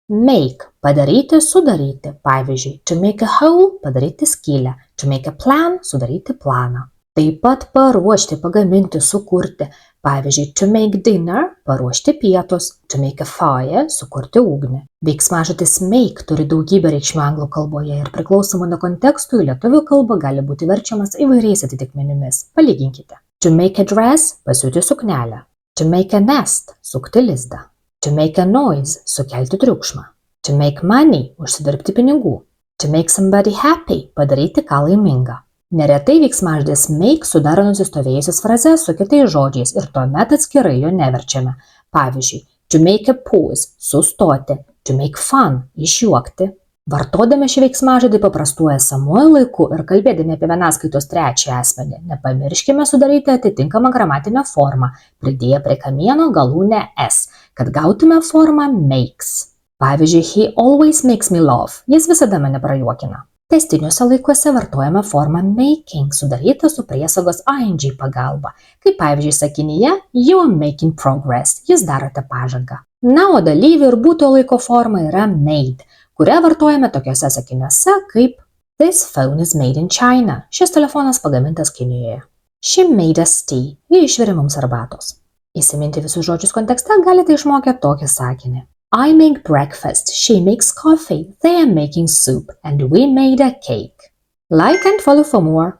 Make – padaryti, sudaryti. Pavyzdžiui, to make a hole – padaryti skylę. To make a plan – sudaryti planą. Taip pat paruošti, pagaminti, sukurti. Pavyzdžiui, to make dinner – paruošti pietus. To make a fire – sukurti ugnį. Veiksmažodis make turi daugybę reikšmių anglų kalboje ir priklausomai nuo kontekstų į lietuvių kalbą gali būti verčiamas įvairiais atitikmenimis. Palyginkite. To make a dress – pasiūti suknelę. To make a nest – sukti lizdą. To make a noise – sukelti triukšmą. To make money – užsidirbti pinigų. To make somebody happy – padaryti ką laimingą. Neretai veiksmažodis make sudaro nusistovėjusias frazes su kitais žodžiais ir tuomet atskirai jo neverčiame. Pavyzdžiui, to make a pause – sustoti. To make fun – išjuokti. Vartodami šį veiksmažodį paprastuoju esamuoju laiku ir kalbėdami apie vienaskaitos trečiąjį asmenį, nepamirškime sudaryti atitinkamą gramatinę formą, pridėję prie kamieno galūnę s, kad gautume formą makes. Pavyzdžiui, he always makes me laugh. Jis visada mane prajuokina. Tęstiniuose laikuose vartojame formą making, sudarytą su priesagos ing pagalba. Kaip pavyzdžiui sakinyje, you are making progress. Jūs darote pažangą. Na, o dalyvių ir būtojo laiko forma yra made, kurią vartojame tokiuose sakiniuose kaip This phone is made in China. Šis telefonas pagamintas Kinijoje. She made us tea. Ji išvirė mums arbatos. Įsiminti visus žodžius kontekste galite išmokę tokį sakinį. I make breakfast, she makes coffee, they are making soup, and we made a cake. Like and follow for more.